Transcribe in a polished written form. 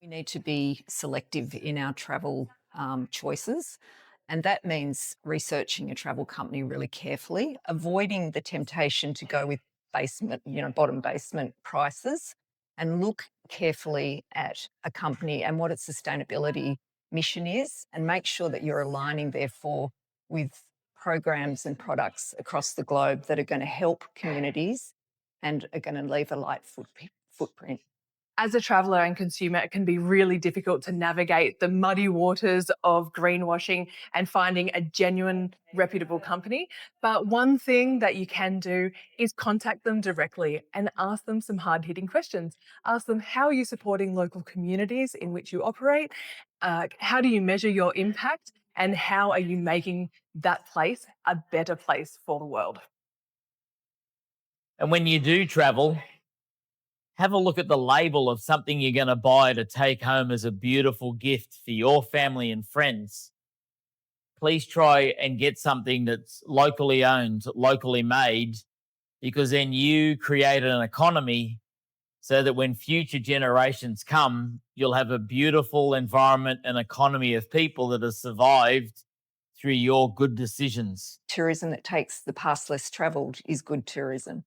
We need to be selective in our travel choices. And that means researching a travel company really carefully, avoiding the temptation to go with bottom basement prices, and look carefully at a company and what its sustainability mission is, and make sure that you're aligning, therefore, with programs and products across the globe that are going to help communities and are going to leave a light footprint. As a traveler and consumer, it can be really difficult to navigate the muddy waters of greenwashing and finding a genuine, reputable company. But one thing that you can do is contact them directly and ask them some hard hitting questions. Ask them, how are you supporting local communities in which you operate? How do you measure your impact? And how are you making that place a better place for the world? And when you do travel, have a look at the label of something you're going to buy to take home as a beautiful gift for your family and friends. Please try and get something that's locally owned, locally made, because then you create an economy so that when future generations come, you'll have a beautiful environment and economy of people that have survived through your good decisions. Tourism that takes the path less travelled is good tourism.